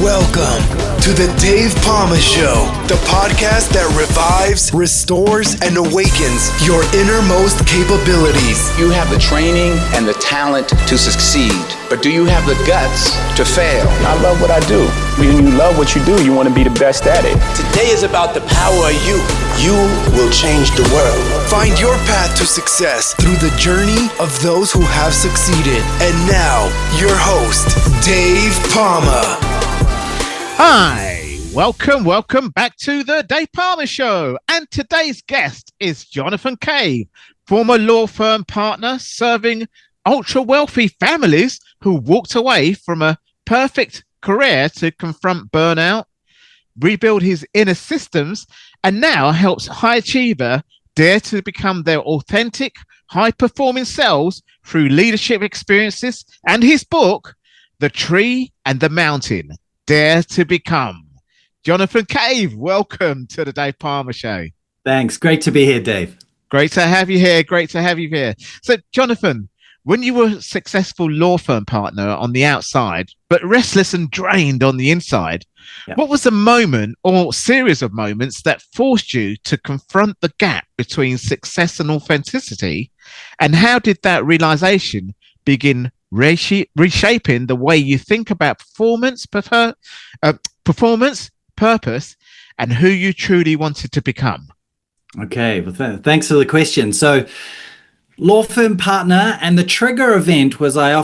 Welcome to the Dave Pamah Show, the podcast that revives, restores, and awakens your innermost capabilities. You have the training and the talent to succeed, but do you have the guts to fail? I love what I do. When you love what you do, you want to be the best at it. Today is about the power of you. You will change the world. Find your path to success through the journey of those who have succeeded. And now, your host, Dave Pamah. Hi, welcome back to the Dave Pamah Show. And today's guest is Jonathan Cave, former law firm partner serving ultra-wealthy families who walked away from a perfect career to confront burnout, rebuild his inner systems, and now helps high achiever dare to become their authentic, high-performing selves through leadership experiences and his book, The Tree and the Mountain, Dare to Become. Jonathan Cave, welcome to the Dave Pamah Show. Thanks. Great to be here, Dave. Great to have you here. So, Jonathan, when you were a successful law firm partner on the outside, but restless and drained on the inside, what was the moment or series of moments that forced you to confront the gap between success and authenticity? And how did that realization begin reshaping the way you think about performance, purpose, and who you truly wanted to become? Okay, well, thanks for the question. So, law firm partner, and the trigger event was I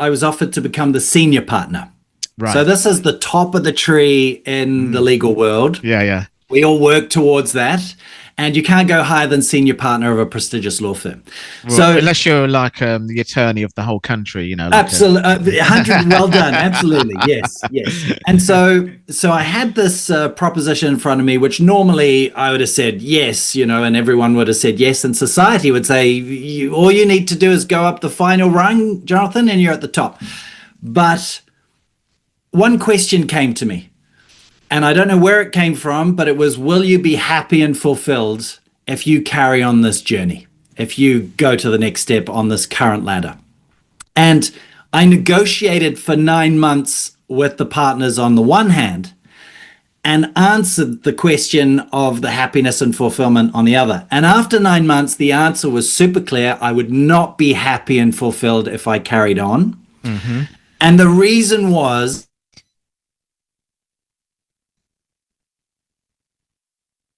was offered to become the senior partner. Right. So this is the top of the tree in the legal world. Yeah. We all work towards that. And you can't go higher than senior partner of a prestigious law firm. Well, so unless you're like the attorney of the whole country, you know. Like absolutely, 100. Well done. Absolutely, yes. And so I had this proposition in front of me, which normally I would have said yes, and everyone would have said yes, and society would say all you need to do is go up the final rung, Jonathan, and you're at the top. But one question came to me. And I don't know where it came from, but it was, will you be happy and fulfilled if you carry on this journey, if you go to the next step on this current ladder? And I negotiated for 9 months with the partners on the one hand and answered the question of the happiness and fulfillment on the other. And after 9 months, the answer was super clear. I would not be happy and fulfilled if I carried on. Mm-hmm. And the reason was,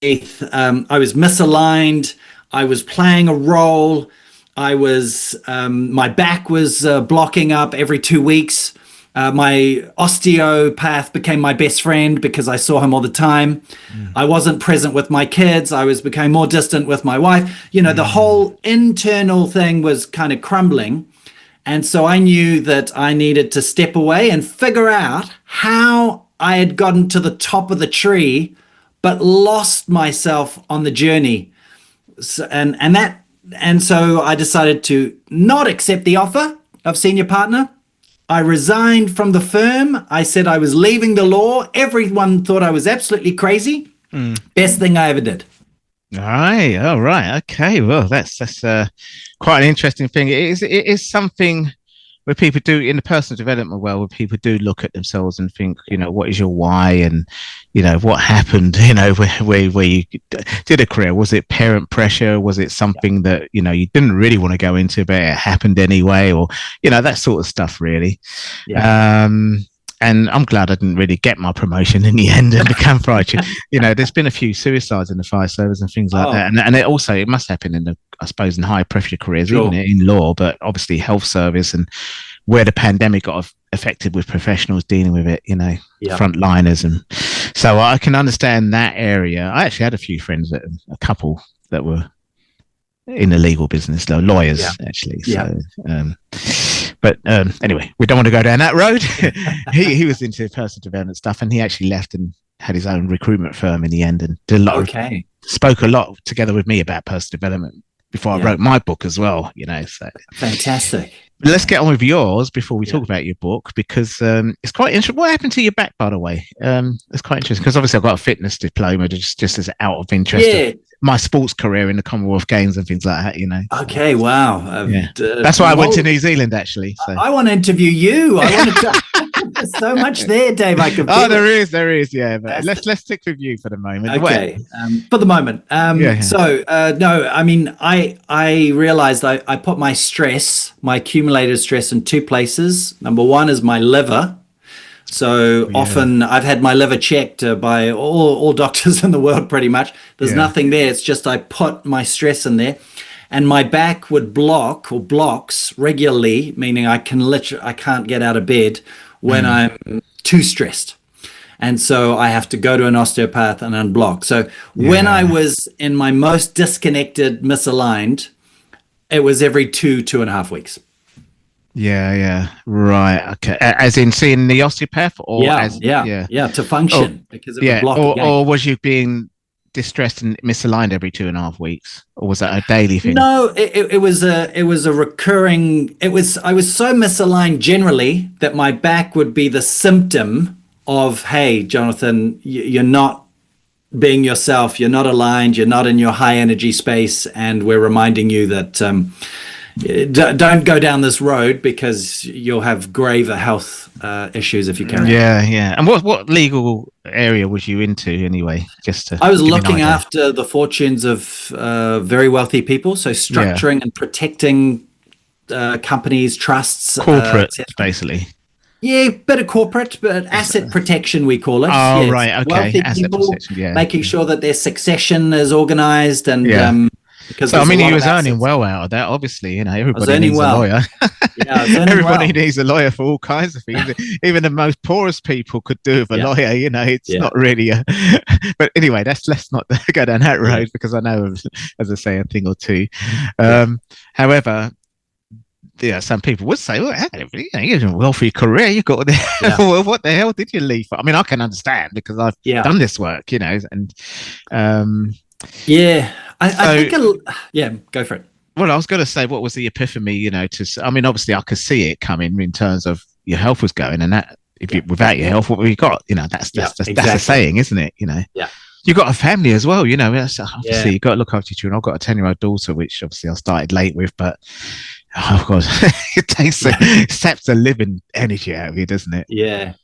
I was misaligned. I was playing a role. I was my back was blocking up every 2 weeks. My osteopath became my best friend because I saw him all the time. I wasn't present with my kids. I became more distant with my wife. The whole internal thing was kind of crumbling. And so I knew that I needed to step away and figure out how I had gotten to the top of the tree but lost myself on the journey. So I decided to not accept the offer of senior partner. I resigned from the firm. I said I was leaving the law. Everyone thought I was absolutely crazy. Best thing I ever did. All right. Okay. Well, that's quite an interesting thing. It is something where people do, in the personal development world, where people do look at themselves and think, what is your why, and what happened, where you did a career. Was it parent pressure? Was it something that you didn't really want to go into, but it happened anyway, or that sort of stuff, really. And I'm glad I didn't really get my promotion in the end and become fire chief. There's been a few suicides in the fire service and things like that. And it must happen in in high pressure careers, even in law, but obviously health service and where the pandemic got affected with professionals dealing with it, frontliners. And so I can understand that area. I actually had a few friends, a couple that were in the legal business, though, lawyers, actually. So, but anyway, we don't want to go down that road. he was into personal development stuff, and he actually left and had his own recruitment firm in the end, and did a lot spoke a lot together with me about personal development before I wrote my book as well. So fantastic. Let's get on with yours before we talk about your book, because it's quite interesting. What happened to your back, by the way? It's quite interesting because obviously I've got a fitness diploma, just as out of interest. Of my sports career in the Commonwealth Games and things like that, Okay, wow. That's why I went to New Zealand, actually. So. I want to interview you. I want to There's so much there, Dave. I can. Oh, there is. Yeah, but let's stick with you for the moment. Okay, for the moment. So no, I mean, I realized I put my accumulated stress in two places. Number one is my liver. So often I've had my liver checked by all doctors in the world, pretty much. There's nothing there. It's just I put my stress in there. And my back would blocks regularly, meaning I can't get out of bed when I'm too stressed. And so I have to go to an osteopath and unblock. So when I was in my most disconnected, misaligned, it was every 2.5 weeks. Yeah. Right. Okay. As in seeing the osteopath, or to function, because it would block or was you being distressed and misaligned every 2.5 weeks, or was that a daily thing? No, it was a recurring. I was so misaligned generally that my back would be the symptom of, hey, Jonathan, you're not being yourself, you're not aligned, you're not in your high energy space, and we're reminding you that don't go down this road because you'll have graver health issues if you carry on. Yeah. And what legal area was you into anyway? I was looking after the fortunes of very wealthy people, so structuring and protecting companies, trusts, corporate, basically. Yeah, bit of corporate, but asset protection we call it. Oh, yes. Right, okay. Wealthy Asset people, protection, making sure that their succession is organized and. Because so, I mean, he was earning well out of that. Obviously, everybody needs a lawyer. Everybody needs a lawyer for all kinds of things. Even the most poorest people could do with a lawyer. It's not really a. But anyway, let's not go down that road because I know, as I say, a thing or two. However, some people would say, "Well, you have a wealthy career. You got well, what the hell did you leave for?" I mean, I can understand because I've done this work, and. I think go for it. Well, I was going to say, what was the epiphany? I mean, obviously, I could see it coming in terms of your health was going, and that without your health, what have you got? That's a saying, isn't it? You've got a family as well. Obviously, you've got to look after your children. I've got a 10-year-old daughter, which obviously I started late with, but of course, it saps the living energy out of you, doesn't it? Yeah.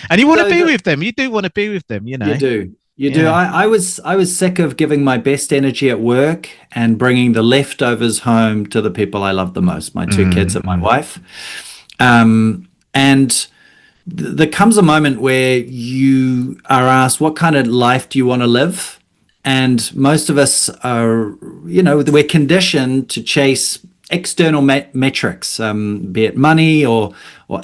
And you want to be with them. You do want to be with them. You do. You do. I was sick of giving my best energy at work and bringing the leftovers home to the people I love the most, my two kids and my wife. And there comes a moment where you are asked, what kind of life do you want to live? And most of us are, we're conditioned to chase external metrics, be it money or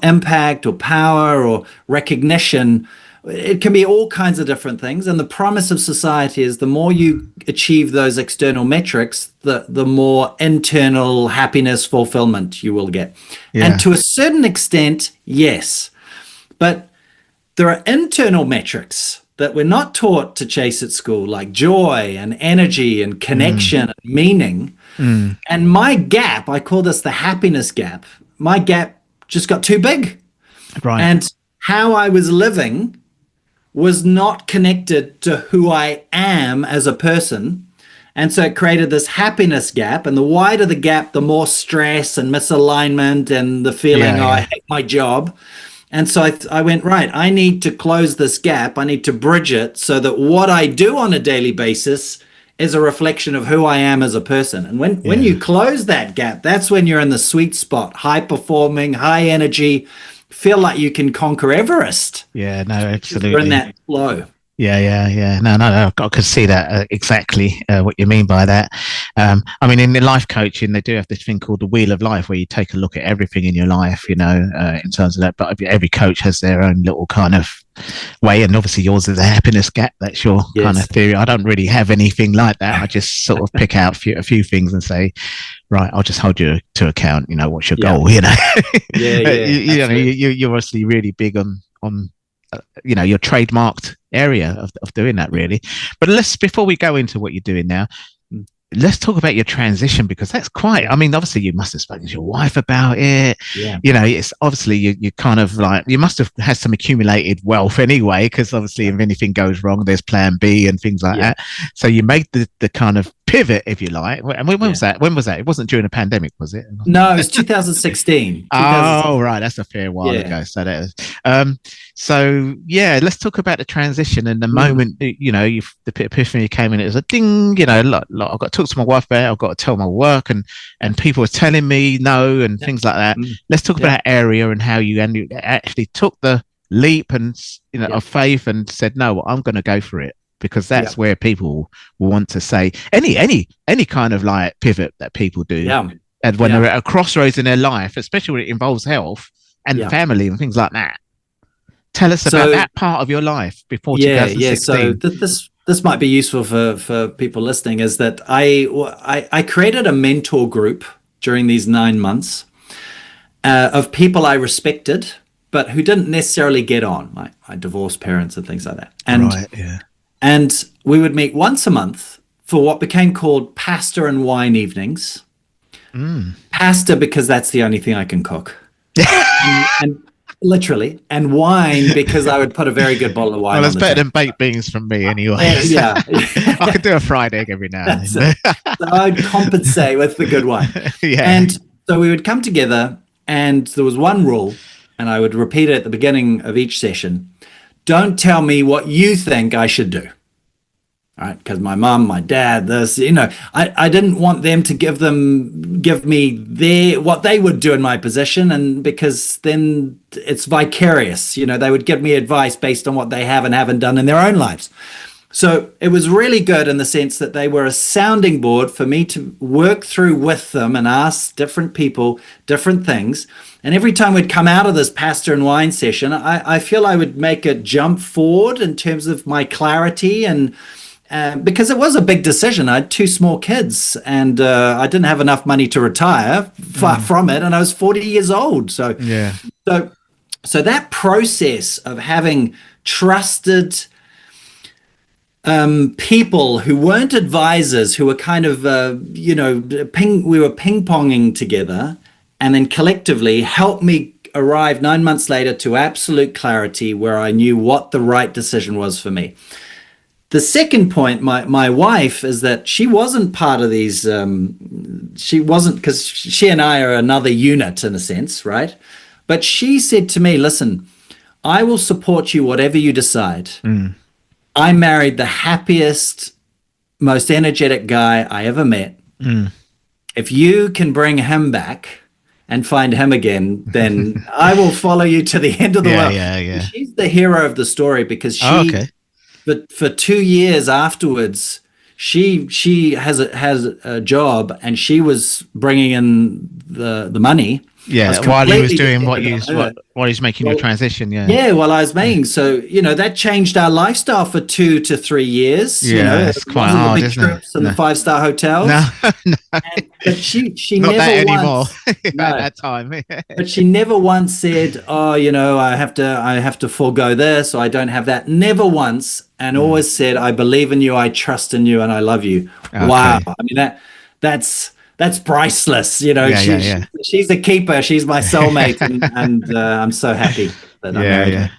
impact or power or recognition. It can be all kinds of different things. And the promise of society is the more you achieve those external metrics, the more internal happiness, fulfillment you will get. And to a certain extent, yes. But there are internal metrics that we're not taught to chase at school, like joy and energy and connection and meaning. And my gap, I call this the happiness gap, my gap just got too big. Right. And how I was living was not connected to who I am as a person. And so it created this happiness gap. And the wider the gap, the more stress and misalignment and the feeling, I hate my job. And so I went, right, I need to close this gap. I need to bridge it so that what I do on a daily basis is a reflection of who I am as a person. And when you close that gap, that's when you're in the sweet spot, high performing, high energy, feel like you can conquer Everest. Yeah, no, absolutely. You're in that flow. Yeah. No, I could see that exactly what you mean by that. I mean, in the life coaching, they do have this thing called the wheel of life, where you take a look at everything in your life, in terms of that. But every coach has their own little kind of way, and obviously yours is a happiness gap. That's your kind of theory. I don't really have anything like that. I just sort of pick out a few things and say, right, I'll just hold you to account. What's your goal? You're obviously really big on your trademarked area of doing that, really. But before we go into what you're doing now, let's talk about your transition, because that's obviously you must have spoken to your wife about it. It's obviously you kind of like, you must have had some accumulated wealth anyway, because obviously if anything goes wrong, there's plan B and things like that. So you made the kind of pivot, if you like. And when was that? When was that? It wasn't during the pandemic, was it? No, it was 2016. Oh, right. That's a fair while ago. So that is, so yeah, let's talk about the transition and the moment, you know, the epiphany came in. It was a ding, you know, I've got to talk to my wife about it. I've got to tell my work and people were telling me no and things like that. Let's talk about that area and how you actually took the leap and, you know, of faith and said, no, I'm going to go for it. Because that's where people will want to say any kind of like pivot that people do. And when they're at a crossroads in their life, especially when it involves health and family and things like that. Tell us about that part of your life before 2016. So this might be useful for people listening, is that I created a mentor group during these 9 months of people I respected, but who didn't necessarily get on, like my divorced parents and things like that. And we would meet once a month for what became called pasta and wine evenings. Pasta because that's the only thing I can cook. and literally, and wine because I would put a very good bottle of wine. Well, it's better than baked beans from me anyway. I could do a fried egg every now and then. So I'd compensate with the good wine. And so we would come together, and there was one rule, and I would repeat it at the beginning of each session. Don't tell me what you think I should do. All right, because my mom, my dad, this, you know, I didn't want them to give me what they would do in my position, and because then it's vicarious, you know, they would give me advice based on what they have and haven't done in their own lives. So it was really good in the sense that they were a sounding board for me to work through with them and ask different people different things. And every time we'd come out of this pasta and wine session, I feel I would make a jump forward in terms of my clarity, and because it was a big decision. I had 2 small kids, and I didn't have enough money to retire, far from it, and I was 40 years old. So that process of having trusted people who weren't advisors, who were kind of we were ping-ponging together, and then collectively helped me arrive 9 months later to absolute clarity where I knew what the right decision was for me. The second point, my wife, is that she wasn't part of these, she wasn't, because she and I are another unit in a sense, right? But she said to me, listen, I will support you whatever you decide. I married the happiest, most energetic guy I ever met. If you can bring him back and find him again, then I will follow you to the end of the world. And she's the hero of the story, because she, for 2 years afterwards, she has a job, and she was bringing in the money. While he was doing while he's making your transition. While I was making, so you know, that changed our lifestyle for 2 to 3 years. You know, it's quite hard, the big isn't trips and the 5-star hotels. But she not never that anymore. at that time. But she never once said, "Oh, you know, I have to forego this, or I don't have that." Never once, and always said, "I believe in you, I trust in you, and I love you." Wow, I mean that's priceless, you know. She's a keeper. She's my soulmate, and I'm so happy that I married her.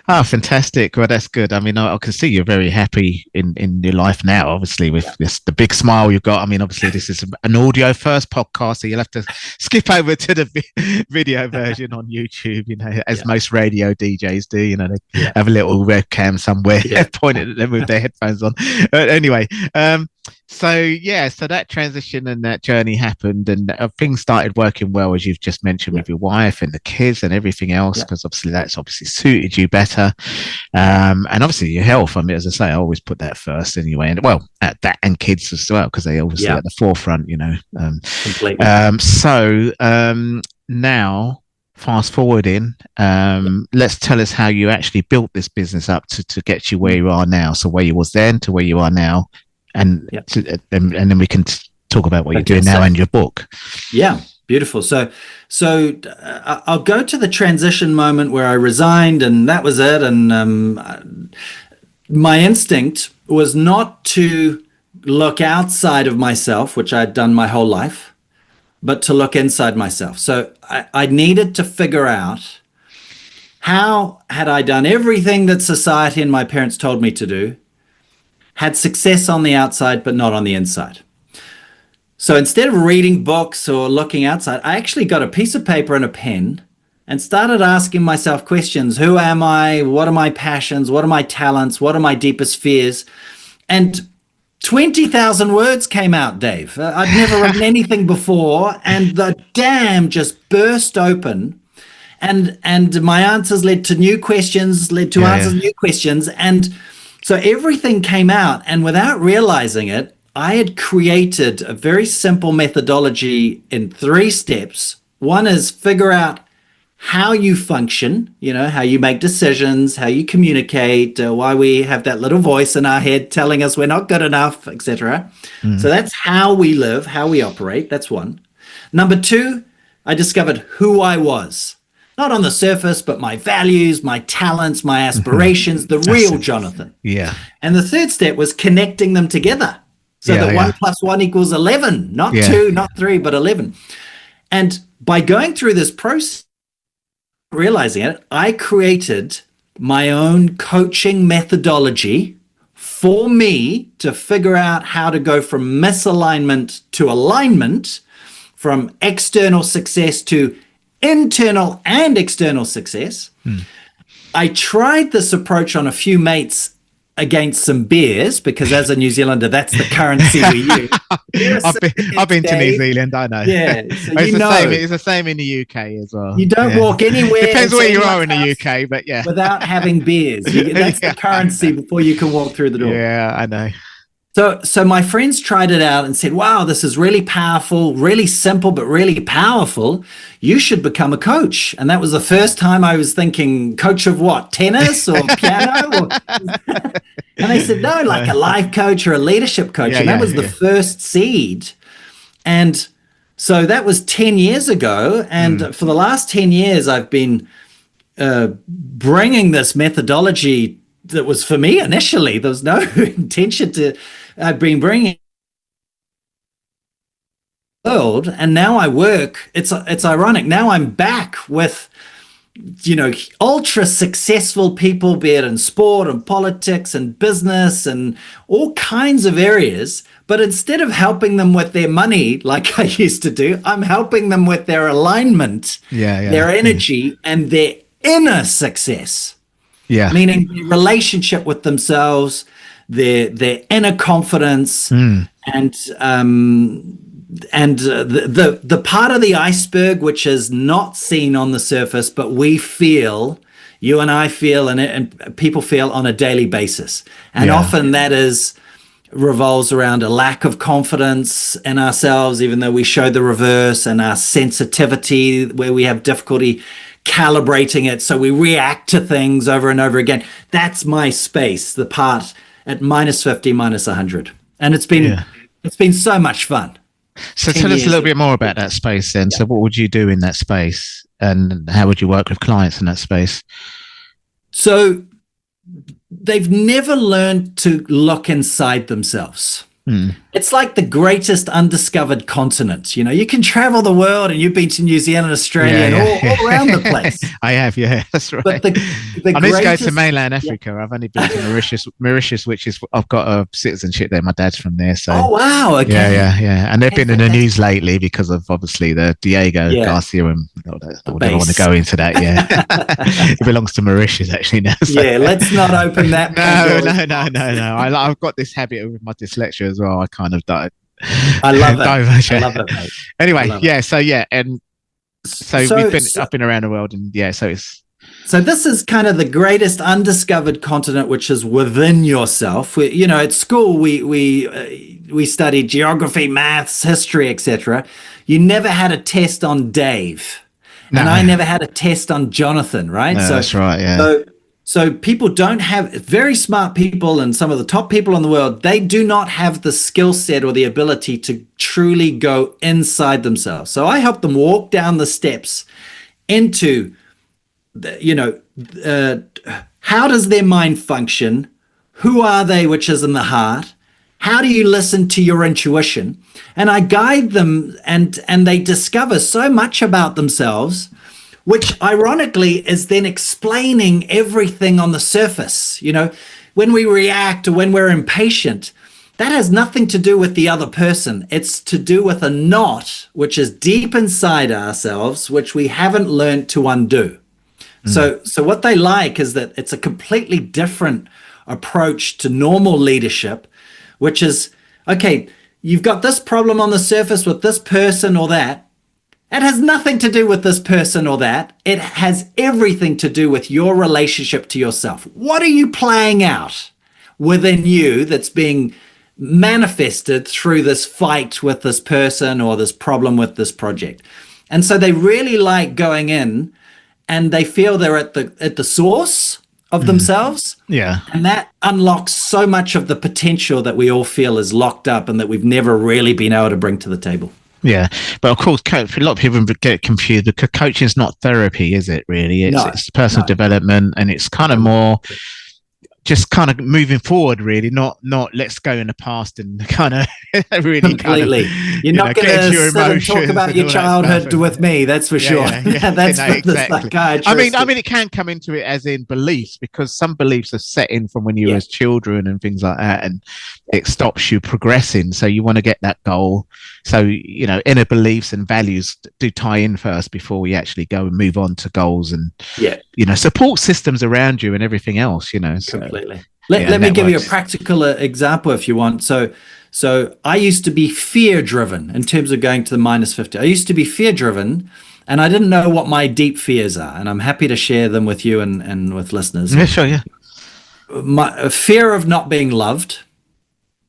Oh, fantastic. Well, that's good. I mean, I can see you're very happy in your life now, obviously, with the big smile you've got. I mean, obviously, this is an audio first podcast, so you'll have to skip over to the video version on YouTube, you know, as most radio DJs do. You know, they have a little webcam somewhere pointed at them with their headphones on. But anyway, so that transition and that journey happened, and things started working well, as you've just mentioned, with your wife and the kids and everything else, because obviously that's suited you better, and obviously your health. I mean, as I say, I always put that first anyway, and at that and kids as well, because they obviously at the forefront, you know. Completely. Now fast forwarding, let's tell us how you actually built this business up to get you where you are now. So where you was then to where you are now. And then we can talk about what you're doing now and your book. Yeah, beautiful. So I'll go to the transition moment where I resigned, and that was it. And my instinct was not to look outside of myself, which I'd done my whole life, but to look inside myself. So I needed to figure out, how had I done everything that society and my parents told me to do? had success on the outside, but not on the inside. So instead of reading books or looking outside, I actually got a piece of paper and a pen and started asking myself questions. Who am I? What are my passions? What are my talents? What are my deepest fears? And 20,000 words came out, Dave. I'd never written anything before, and the dam just burst open. And my answers led to new questions, new questions. And so everything came out, and without realizing it, I had created a very simple methodology in 3 steps. One is figure out how you function, how you make decisions, how you communicate, why we have that little voice in our head telling us we're not good enough, etc. So that's how we live, how we operate. That's one. Number 2, I discovered who I was. Not on the surface, but my values, my talents, my aspirations, the real Jonathan. Yeah. And the 3rd step was connecting them together. So that 1 + 1 = 11, not 2, not 3, but 11. And by going through this process, realizing it, I created my own coaching methodology for me to figure out how to go from misalignment to alignment, from external success to internal and external success. I tried this approach on a few mates against some beers, because as a New Zealander, that's the currency we use. I've been to New Zealand, I know. Yeah, so it's the same in the UK as well. You don't walk anywhere. Depends where you are in the UK, but yeah. Without having beers. That's the currency before you can walk through the door. Yeah, I know. So my friends tried it out and said, wow, this is really powerful, really simple, but really powerful. You should become a coach. And that was the first time I was thinking, coach of what? Tennis or piano? And they said, no, like a life coach or a leadership coach. And that was the first seed. And so that was 10 years ago. And for the last 10 years, I've been bringing this methodology that was for me initially. There was no intention to. I've been bringing the world, and now I work. It's ironic. Now I'm back with, ultra successful people, be it in sport and politics and business and all kinds of areas. But instead of helping them with their money, like I used to do, I'm helping them with their alignment, their energy, and their inner success. Yeah, meaning the relationship with themselves, their inner confidence, and the part of the iceberg which is not seen on the surface, but we feel, you and I feel, and people feel on a daily basis, and often that revolves around a lack of confidence in ourselves, even though we show the reverse, and our sensitivity where we have difficulty calibrating it, so we react to things over and over again. That's my space, the part at -50, -100, and it's been so much fun. So tell us a little bit more about that space then. So what would you do in that space, and how would you work with clients in that space? So they've never learned to look inside themselves. It's like the greatest undiscovered continent. You can travel the world, and you've been to New Zealand, Australia, and all around the place. I have, that's right. But I need to go to mainland Africa. I've only been to Mauritius, which is, I've got a citizenship there. My dad's from there. So. Oh, wow. Okay. Yeah. And they've been in the news lately because of obviously the Diego Garcia, and I don't want to go into that. Yeah, it belongs to Mauritius actually now. So. Yeah, let's not open that. No. I've got this habit with my dyslexia as well. I kind of died. I love it. I love it, mate. Anyway, and I've been around the world, and so this is kind of the greatest undiscovered continent, which is within yourself. At school we studied geography, maths, history, etc. You never had a test on Dave, and I never had a test on Jonathan, right? No, that's right. Yeah. So people don't have, very smart people, and some of the top people in the world, they do not have the skill set or the ability to truly go inside themselves. So I help them walk down the steps into, how does their mind function? Who are they, which is in the heart? How do you listen to your intuition? And I guide them, and they discover so much about themselves, which ironically is then explaining everything on the surface. when we react or when we're impatient, that has nothing to do with the other person. It's to do with a knot which is deep inside ourselves, which we haven't learned to undo. So what they like is that it's a completely different approach to normal leadership, which is, okay, you've got this problem on the surface with this person or that. It has nothing to do with this person or that. It has everything to do with your relationship to yourself. What are you playing out within you that's being manifested through this fight with this person or this problem with this project? And so they really like going in, and they feel they're at the source of themselves. Yeah. And that unlocks so much of the potential that we all feel is locked up and that we've never really been able to bring to the table. Yeah, but of course, for a lot of people get confused. Coaching is not therapy, is it? Really, it's personal development, and it's kind of more just kind of moving forward. Really, not let's go in the past and kind of really completely. You're not going to sit and talk about your childhood with me. That's for sure. That's exactly. the psychiatrist. I mean, it can come into it as in beliefs, because some beliefs are set in from when you were as children and things like that, and it stops you progressing. So you want to get that goal. So, inner beliefs and values do tie in first before we actually go and move on to goals and, support systems around you and everything else, So, completely. Let me give you a practical example if you want. So I used to be fear driven in terms of going to the -50. I used to be fear driven, and I didn't know what my deep fears are. And I'm happy to share them with you and with listeners. Yeah, sure, yeah. My fear of not being loved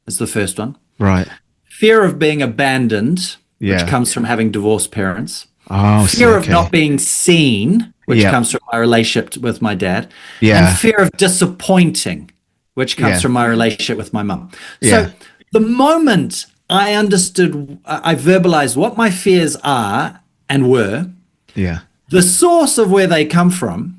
is the first one. Right. Fear of being abandoned, which comes from having divorced parents. Oh, fear of not being seen, which comes from my relationship with my dad. Yeah. And fear of disappointing, which comes from my relationship with my mum. So the moment I understood, I verbalized what my fears are and were, the source of where they come from,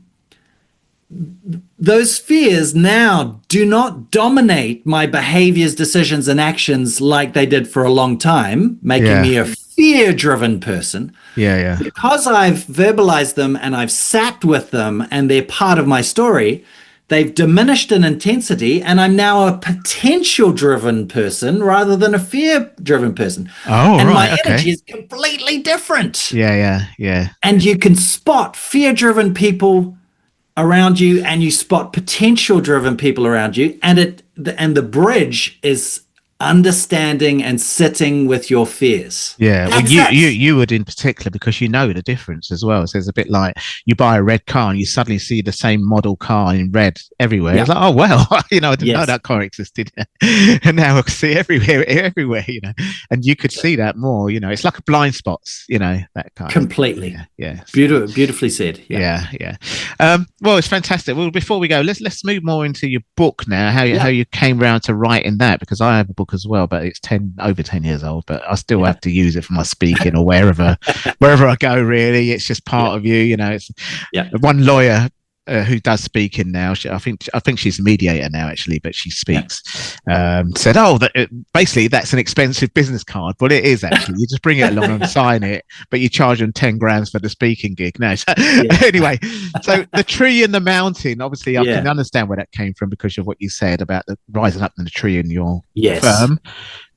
those fears now do not dominate my behaviors, decisions, and actions like they did for a long time, making me a fear-driven person. Because I've verbalized them and I've sat with them and they're part of my story, they've diminished in intensity, and I'm now a potential-driven person rather than a fear-driven person. Oh, and right, my energy is completely different. Yeah. And you can spot fear-driven people around you, and you spot potential driven people around you, and the bridge is understanding and sitting with your fears. Well, you would in particular, because you know the difference as well. So it's a bit like you buy a red car and you suddenly see the same model car in red everywhere. It's like, oh well, I didn't know that car existed, and now I can see everywhere, and you could see that more. It's like a blind spots, that kind. Completely. Yeah. Beautifully said. Yeah. Well, it's fantastic. Well, before we go, let's move more into your book now. How you came around to writing that, because I have a book as well, but it's over 10 years old, but I still have to use it for my speaking or wherever I go. Really, it's just part of you. It's one lawyer who does speaking now. I think she's a mediator now, actually, but she speaks. Said, basically that's an expensive business card. Well, it is actually. You just bring it along and sign it, but you charge them 10 grand for the speaking gig. No, anyway. So the tree and the mountain. Obviously, I can understand where that came from because of what you said about the rising up in the tree in your firm,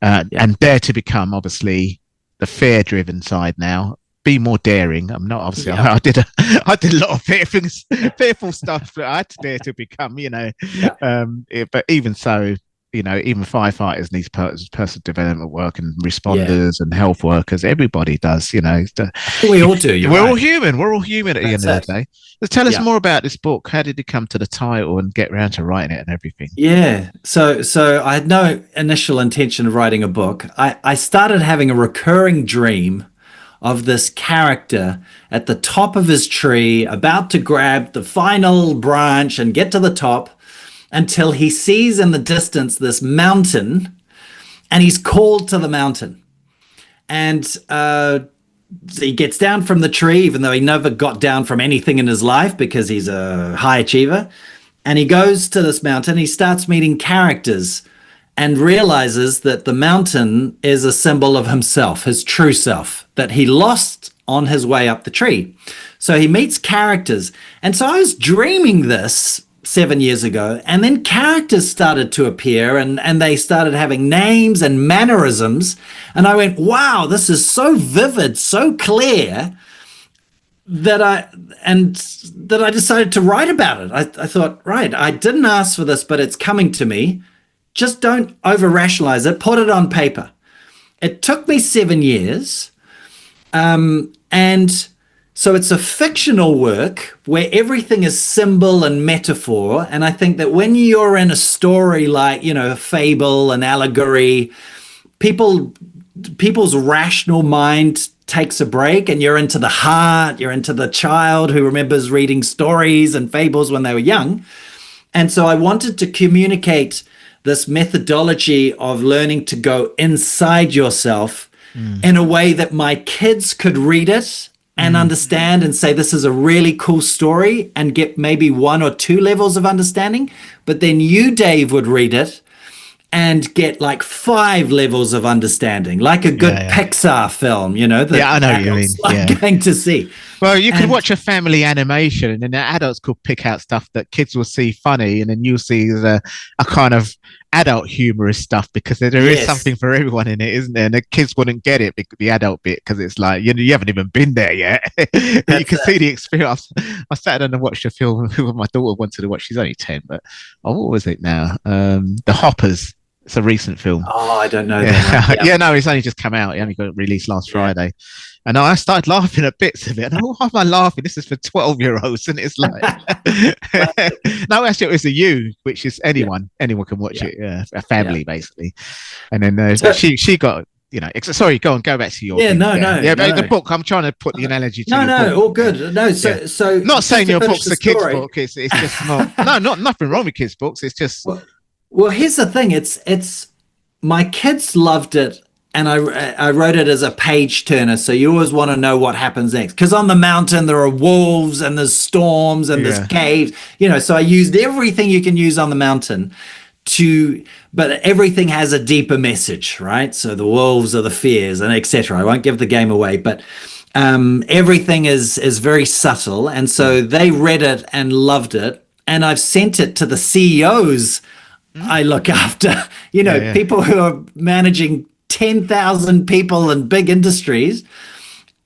and dare to become obviously the fear-driven side now. Be more daring. I'm not obviously. I did a lot of fearful stuff that I had to dare to become. But even so, even firefighters need personal development work, and responders and health workers. Everybody does. We all do. We're all human. We're all human at the end of the day. So tell us more about this book. How did you come to the title and get around to writing it and everything? Yeah. So I had no initial intention of writing a book. I started having a recurring dream of this character at the top of his tree, about to grab the final branch and get to the top, until he sees in the distance this mountain, and he's called to the mountain. And he gets down from the tree, even though he never got down from anything in his life because he's a high achiever. And he goes to this mountain, he starts meeting characters, and realizes that the mountain is a symbol of himself, his true self, that he lost on his way up the tree. So he meets characters. And so I was dreaming this 7 years ago, and then characters started to appear, and they started having names and mannerisms, and I went, wow, this is so vivid, so clear, that I decided to write about it. I thought, right, I didn't ask for this, but it's coming to me. Just don't over rationalize it. Put it on paper. It took me 7 years, and so it's a fictional work where everything is symbol and metaphor. And I think that when you're in a story like, a fable, an allegory, people's rational mind takes a break, and you're into the heart, you're into the child who remembers reading stories and fables when they were young. And so I wanted to communicate this methodology of learning to go inside yourself in a way that my kids could read it and understand and say, this is a really cool story, and get maybe 1 or 2 levels of understanding. But then you, Dave, would read it and get like 5 levels of understanding, like a good Pixar film, that I know what you mean. Going to see. Well, you could watch a family animation, and then the adults could pick out stuff that kids will see funny, and then you'll see a kind of adult humorous stuff, because there is something for everyone in it, isn't there? And the kids wouldn't get it, the adult bit, because it's like, you haven't even been there yet. You can see the experience. I sat down and watched a film with my daughter wanted to watch. She's only 10, but what was it now? The Hoppers. It's a recent film. Oh, I don't know that one. No, it's only just come out. It only got released last Friday. And I started laughing at bits of it. And why am I laughing? This is for 12-year-olds. And it's like, no, actually, it was which is anyone. Anyone can watch it. A family, basically. And then she got, sorry, go back to your thing. No. But the book, I'm trying to put the analogy to your book. All good. No, so not saying your book's a kid's book. It's just not, nothing wrong with kids' books. It's just... Well, here's the thing. It's my kids loved it, and I wrote it as a page turner. So you always want to know what happens next, because on the mountain there are wolves and there's storms and there's caves. So I used everything you can use on the mountain but everything has a deeper message, right? So the wolves are the fears and etc. I won't give the game away, but everything is very subtle, and so they read it and loved it, and I've sent it to the CEOs I look after, people who are managing 10,000 people in big industries,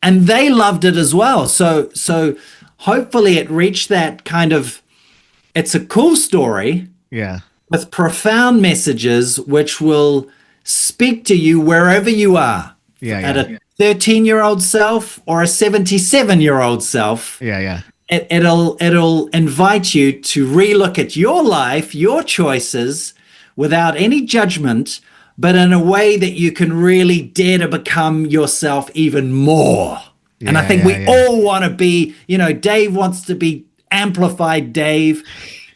and they loved it as well. So hopefully it reached that kind of, it's a cool story with profound messages which will speak to you wherever you are, at a 13-year-old self or a 77-year-old self. It'll invite you to relook at your life, your choices, without any judgment, but in a way that you can really dare to become yourself even more. And I think we all want to be, Dave wants to be amplified Dave.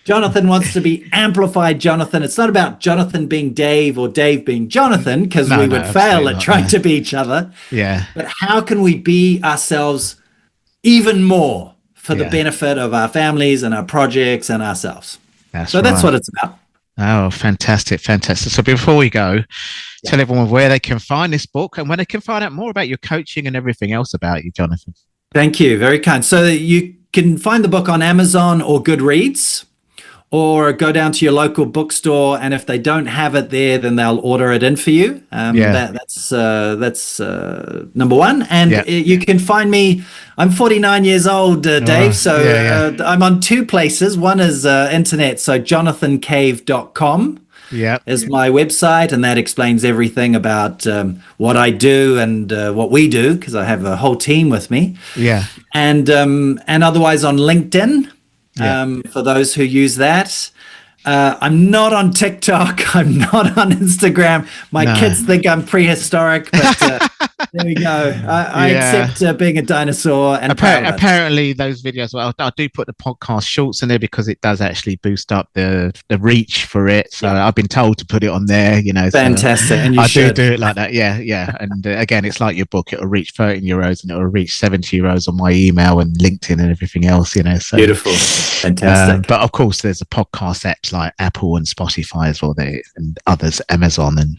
Jonathan wants to be amplified Jonathan. It's not about Jonathan being Dave or Dave being Jonathan, because we would fail at trying to be each other. But how can we be ourselves even more for the benefit of our families and our projects and ourselves? That's what it's about. Oh, fantastic. So before we go, tell everyone where they can find this book and where they can find out more about your coaching and everything else about you, Jonathan. Thank you. Very kind. So you can find the book on Amazon or Goodreads, or go down to your local bookstore, and if they don't have it there, then they'll order it in for you. That's number one. And you can find me. I'm 49 years old, Dave. I'm on 2 places. One is internet. So jonathancave.com is my website, and that explains everything about what I do and what we do, because I have a whole team with me. And otherwise on LinkedIn. For those who use that. I'm not on TikTok. I'm not on Instagram. My kids think I'm prehistoric, but there we go. I accept being a dinosaur. And apparently those videos, I do put the podcast shorts in there because it does actually boost up the reach for it. So I've been told to put it on there, Fantastic. So and you I should do it like that. And again, it's like your book. It'll reach 13-year-olds and it'll reach 70-year-olds on my email and LinkedIn and everything else, So beautiful. Fantastic. But of course, there's a podcast apps like Apple and Spotify as well, and others, Amazon, and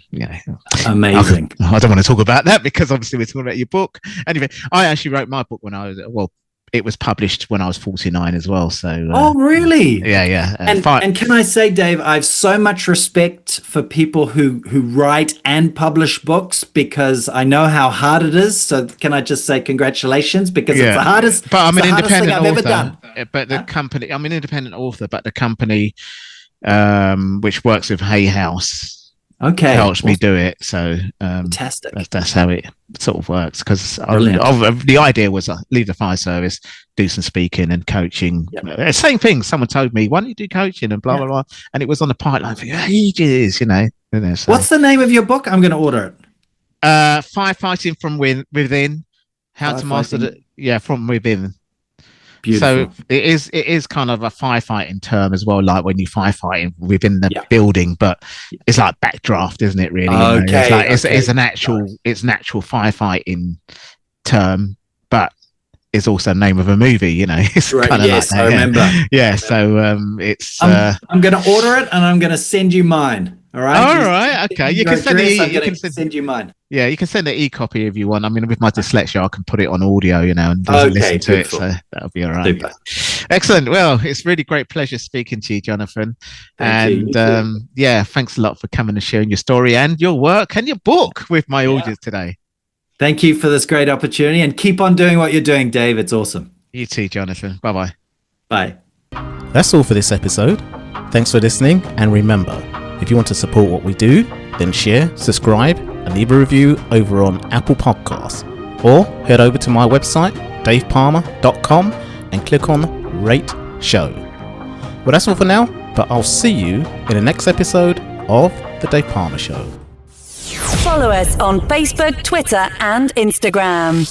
amazing. I don't want to talk about that because obviously we're talking about your book. Anyway, I actually wrote my book when I was it was published when I was 49 as well. So oh, really? Yeah. And can I say, Dave, I have so much respect for people who write and publish books, because I know how hard it is. So can I just say congratulations, because it's the hardest. But I'm an independent thing I've ever done. But the company, I'm an independent author, but the company which works with Hay House helps me do it. So fantastic. That's how it sort of works, because the idea was leave the fire service, do some speaking and coaching. Same thing, someone told me, why don't you do coaching and blah blah blah, and it was on the pipeline for ages, so. What's the name of your book? I'm going to order it. Firefighting from within, how to master from within. Beautiful. So it is kind of a firefighting term as well, like when you firefighting within the building, but it's like backdraft, isn't it? Really, it's an actual firefighting term, but it's also the name of a movie. It's kind of like that, I remember. Yeah, so it's. I'm going to order it, and I'm going to send you mine. All right. All right. Okay. You can send send you mine. Yeah, you can send an e-copy if you want. I mean, with my dyslexia, I can put it on audio, and listen to it. So that'll be all right. Super. Excellent. Well, it's really great pleasure speaking to you, Jonathan. Thank you. Thanks a lot for coming and sharing your story and your work and your book with my audience today. Have you for this great opportunity, and keep on doing what you're doing, Dave. It's awesome. You too, Jonathan. Bye-bye. Bye. That's all for this episode. Thanks for listening, and remember, if you want to support what we do, then share, subscribe, and leave a review over on Apple Podcasts. Or head over to my website, davepalmer.com, and click on Rate Show. Well, that's all for now, but I'll see you in the next episode of The Dave Pamah Show. Follow us on Facebook, Twitter, and Instagram.